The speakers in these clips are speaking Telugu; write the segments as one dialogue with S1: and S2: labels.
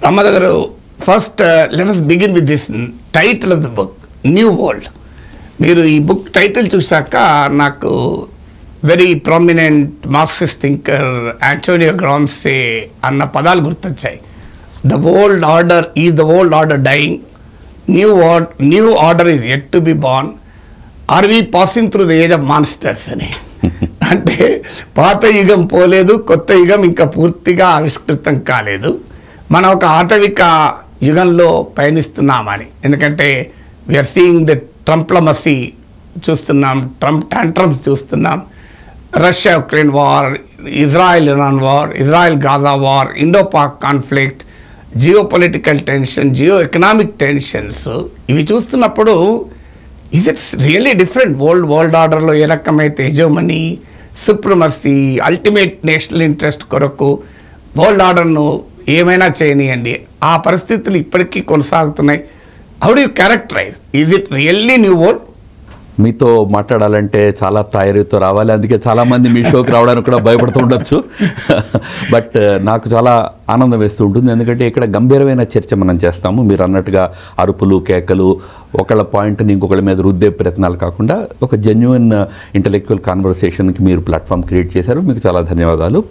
S1: Ramada garu, first let us begin with this title of the book, New World. మీరు ఈ బుక్ టైటిల్ చూశాక నాకు very prominent Marxist thinker Antonio Gramsci అన్న పదాలు గుర్తొచ్చాయి. The world order is the world order dying, new order is yet to be born, are we passing through the age of monsters అని. అంటే పాత యుగం పోలేదు, కొత్త యుగం ఇంకా పూర్తిగా ఆవిష్కృతం కాలేదు, మనం ఒక ఆటవిక యుగంలో పయనిస్తున్నామని. ఎందుకంటే వీఆర్ సీయింగ్ ద ట్రంప్లమసీ చూస్తున్నాం, ట్రంప్ టాంట్రమ్స్ చూస్తున్నాం, Russia Ukraine war, Israel Iran war, Israel Gaza war, Indo Pak conflict, geo political tension, geo economic tensions, ఇవి చూస్తున్నప్పుడు is it's really different. World ఆర్డర్లో ఏ రకమైతే hegemony, supremacy, ultimate national interest కొరకు వరల్డ్ ఆర్డర్ను ఏమైనా చేయనియండి, ఆ పరిస్థితులు ఇప్పటికీ కొనసాగుతున్నాయి. How do you characterize, is it really new world?
S2: మీతో మాట్లాడాలంటే చాలా తయారీతో రావాలి, అందుకే చాలామంది మీ షోకి రావడానికి కూడా భయపడుతూ ఉండొచ్చు. బట్ నాకు చాలా ఆనందం వేస్తూ ఉంటుంది, ఎందుకంటే ఇక్కడ గంభీరమైన చర్చ మనం చేస్తాము. మీరు అన్నట్టుగా అరుపులు, కేకలు, ఒకళ్ళ పాయింట్ని ఇంకొకళ్ళ మీద రుద్దే ప్రయత్నాలు కాకుండా ఒక జెన్యున్ ఇంటలెక్చువల్ కాన్వర్సేషన్కి మీరు ప్లాట్ఫామ్ క్రియేట్ చేశారు, మీకు చాలా ధన్యవాదాలు.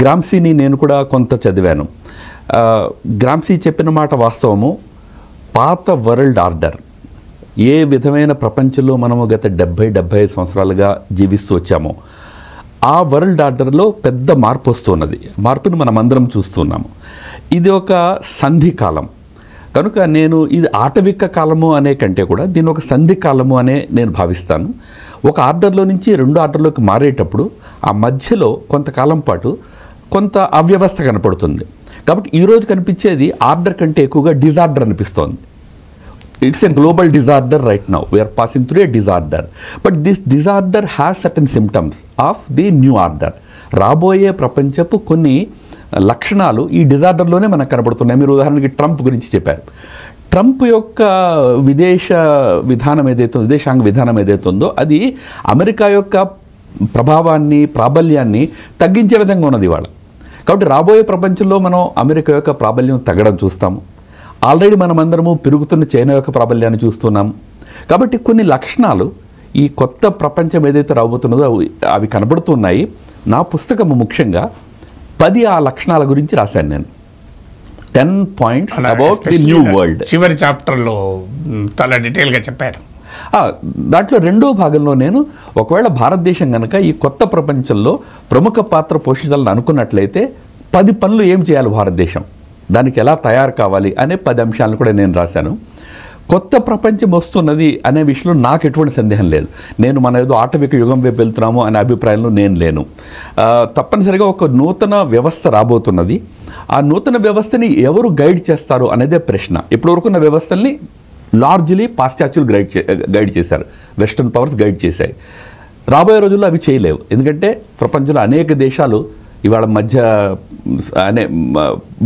S2: గ్రామ్సీని నేను కూడా కొంత చదివాను. గ్రామ్సీ చెప్పిన మాట వాస్తవము. పాత వరల్డ్ ఆర్డర్, ఏ విధమైన ప్రపంచంలో మనము గత 70-75 సంవత్సరాలుగా జీవిస్తూ వచ్చామో ఆ వరల్డ్ ఆర్డర్లో పెద్ద మార్పు వస్తున్నది. మార్పును మనం అందరం చూస్తున్నాము. ఇది ఒక సంధి కాలం కనుక నేను ఇది ఆటవిక కాలము అనే కంటే కూడా దీన్ని ఒక సంధి కాలము అనే నేను భావిస్తాను. ఒక ఆర్డర్లో నుంచి రెండు ఆర్డర్లోకి మారేటప్పుడు ఆ మధ్యలో కొంతకాలం పాటు కొంత అవ్యవస్థ కనపడుతుంది. కాబట్టి ఈరోజు కనిపించేది ఆర్డర్ కంటే ఎక్కువగా డిజార్డర్ అనిపిస్తోంది. It's a global disorder right now, we're passing through a disorder. But this disorder has certain symptoms of the new order. రాబోయే ప్రపంచపు కొన్ని లక్షణాలు ఈ డిజార్డర్లోనే మనకు కనబడుతున్నాయి. మీరు ఉదాహరణకి ట్రంప్ గురించి చెప్పారు. ట్రంప్ యొక్క విదేశాంగ విధానం ఏదైతే ఉందో అది అమెరికా యొక్క ప్రభావాన్ని, ప్రాబల్యాన్ని తగ్గించే విధంగా ఉన్నది ఇవాళ. కాబట్టి రాబోయే ప్రపంచంలో మనం అమెరికా యొక్క ప్రాబల్యం తగ్గడం చూస్తాము. ఆల్రెడీ మనమందరము పెరుగుతున్న చైనా యొక్క ప్రాబల్యాన్ని చూస్తున్నాం. కాబట్టి కొన్ని లక్షణాలు ఈ కొత్త ప్రపంచం ఏదైతే రాబోతున్నదో అవి కనబడుతున్నాయి. నా పుస్తకము ముఖ్యంగా 10 ఆ లక్షణాల గురించి రాశాను నేను. 10 points about the new world.
S1: చివరి చాప్టర్లో చాలా డీటెయిల్గా చెప్పారు.
S2: దాంట్లో రెండో భాగంలో నేను ఒకవేళ భారతదేశం కనుక ఈ కొత్త ప్రపంచంలో ప్రముఖ పాత్ర పోషించాలని అనుకున్నట్లయితే 10 పనులు ఏం చేయాలి భారతదేశం, దానికి ఎలా తయారు కావాలి అనే 10 అంశాలను కూడా నేను రాశాను. కొత్త ప్రపంచం వస్తున్నది అనే విషయంలో నాకు ఎటువంటి సందేహం లేదు. నేను మన ఏదో ఆటవిక యుగం వైపు వెళ్తున్నాము అనే అభిప్రాయంలో నేను లేను. తప్పనిసరిగా ఒక నూతన వ్యవస్థ రాబోతున్నది. ఆ నూతన వ్యవస్థని ఎవరు గైడ్ చేస్తారు అనేదే ప్రశ్న. ఇప్పటివరకు ఉన్న వ్యవస్థల్ని లార్జ్లీ పాశ్చాత్యులు గైడ్ చేశారు, వెస్టర్న్ పవర్స్ గైడ్ చేశాయి. రాబోయే రోజుల్లో అవి చేయలేవు. ఎందుకంటే ప్రపంచంలో అనేక దేశాలు ఇవాళ మధ్య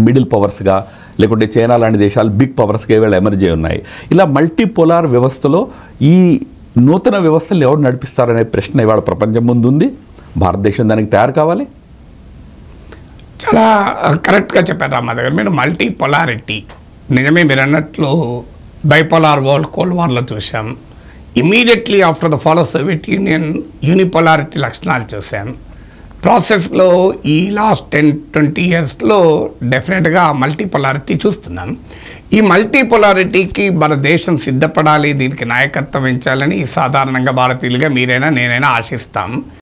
S2: మిడిల్ పవర్స్గా, లేకుంటే చైనా లాంటి దేశాలు బిగ్ పవర్స్గా ఇవాళ ఎమర్జ్ అయి ఉన్నాయి. ఇలా మల్టీపోలార్ వ్యవస్థలో ఈ నూతన వ్యవస్థలు ఎవరు నడిపిస్తారనే ప్రశ్న ఇవాళ ప్రపంచం ముందు ఉంది. భారతదేశం దానికి తయారు కావాలి.
S1: చాలా కరెక్ట్గా చెప్పారు రామారావు గారు. మీరు మల్టీపోలారిటీ నిజమే, మీరు అన్నట్లు బైపోలార్ వరల్డ్ కోల్డ్ వార్లో చూసాం. Immediately after the fall of Soviet Union unipolarity లక్షణాలు చూసాం. ప్రాసెస్లో ఈ లాస్ట్ 10-20 yearsలో డెఫినెట్గా మల్టీపోలారిటీ చూస్తున్నాం. ఈ మల్టీపోలారిటీకి మన దేశం సిద్ధపడాలి, దీనికి నాయకత్వం వహించాలని సాధారణంగా భారతీయులుగా మీరైనా నేనైనా ఆశిస్తాం.